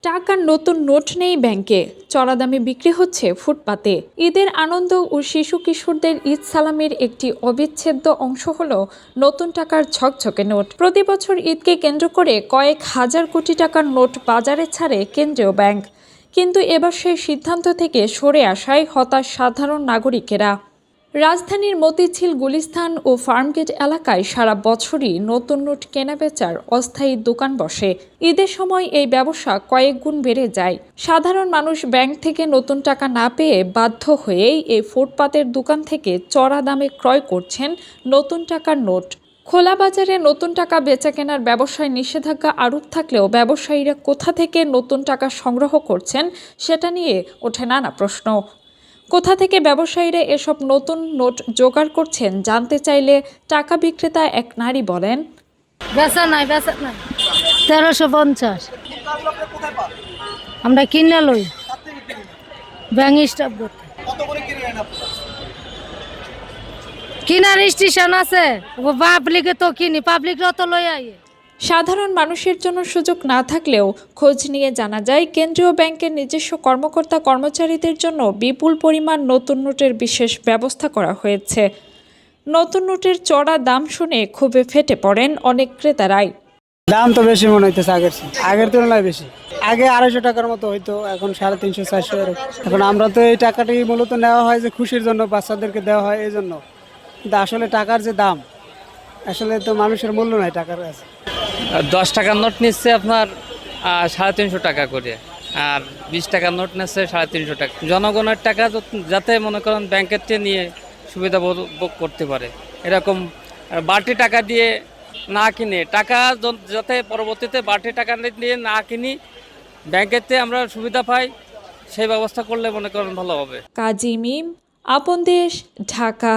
টাকার নতুন নোট নেই ব্যাংকে, চড়া দামে বিক্রি হচ্ছে ফুটপাতে। ঈদের আনন্দ ও শিশু কিশোরদের ঈদ সালামির একটি অবিচ্ছেদ্য অংশ হলো নতুন টাকার ঝকঝকে নোট। প্রতি বছর ঈদকে কেন্দ্র করে কয়েক হাজার কোটি টাকার নোট বাজারে ছাড়ে কেন্দ্রীয় ব্যাংক। কিন্তু এবার সেই সিদ্ধান্ত থেকে সরে আসায় হতাশ সাধারণ নাগরিকেরা। রাজধানীর মতিঝিল, গুলিস্তান ও ফার্মগেট এলাকায় সারা বছরই নতুন নোট কেনাবেচার অস্থায়ী দোকান বসে। ঈদের সময় এই ব্যবসা কয়েক গুণ বেড়ে যায়। সাধারণ মানুষ ব্যাংক থেকে নতুন টাকা না পেয়ে বাধ্য হয়েই এই ফুটপাতের দোকান থেকে চড়া দামে ক্রয় করছেন নতুন টাকার নোট। খোলা বাজারে নতুন টাকা বেচাকেনার ব্যবসায় নিষেধাজ্ঞা আরোপ থাকলেও ব্যবসায়ীরা কোথা থেকে নতুন টাকা সংগ্রহ করছেন সেটা নিয়ে ওঠে নানা প্রশ্ন। কোথা থেকে ব্যবসায়ীরা এসব নতুন নোট জোগাড় করছেন জানতে চাইলে টাকা বিক্রেতা এক নারী বলেন, বেচা নাই 1350 আমরা কিনে লই ব্যাংক স্টাফ করতে। কিনার স্টেশন আছে পাবলিকে তো কিনি, পাবলিকরা তো লই আই। সাধারণ মানুষের জন্য সুযোগ না থাকলেও খোঁজ নিয়ে জানা যায় কেন্দ্রীয় ব্যাংকের নিজস্ব কর্মকর্তা কর্মচারীদের জন্য বিপুল পরিমাণ নতুন নোটের বিশেষ ব্যবস্থা করা হয়েছে। নতুন নোটের চড়া দাম শুনে ক্ষোভে ফেটে পড়েন অনেক ক্রেতারাই। দাম তো বেশি মনে হইতেছে আগের তুলনায় বেশি। আগে 250 টাকার মতো হইতো, এখন 350 400 এরকম। এখন আমরা তো এই টাকাটি মূলত নেওয়া হয় যে খুশির জন্য, বাচ্চাদেরকে দেওয়া হয় এই জন্য। কিন্তু আসলে টাকার যে দাম, আসলে তো মানুষের মূল্য নাই টাকার কাছে। 10 টাকার নোট নিচ্ছে আপনার 350 টাকা করে, আর 20 টাকার নোট নিচ্ছে 350 টাকা। জনগণের টাকা যাতে মনে করেন ব্যাংকের থেকে নিয়ে সুবিধা ভোগ করতে পারে, এরকম বাড়তি টাকা দিয়ে না কিনে, টাকা যাতে পরবর্তীতে বাড়তি টাকা দিয়ে না কিনি, ব্যাংকের থেকে আমরা সুবিধা পাই, সেই ব্যবস্থা করলে মনে করেন ভালো হবে। কাজী মিম, আপন দেশ, ঢাকা।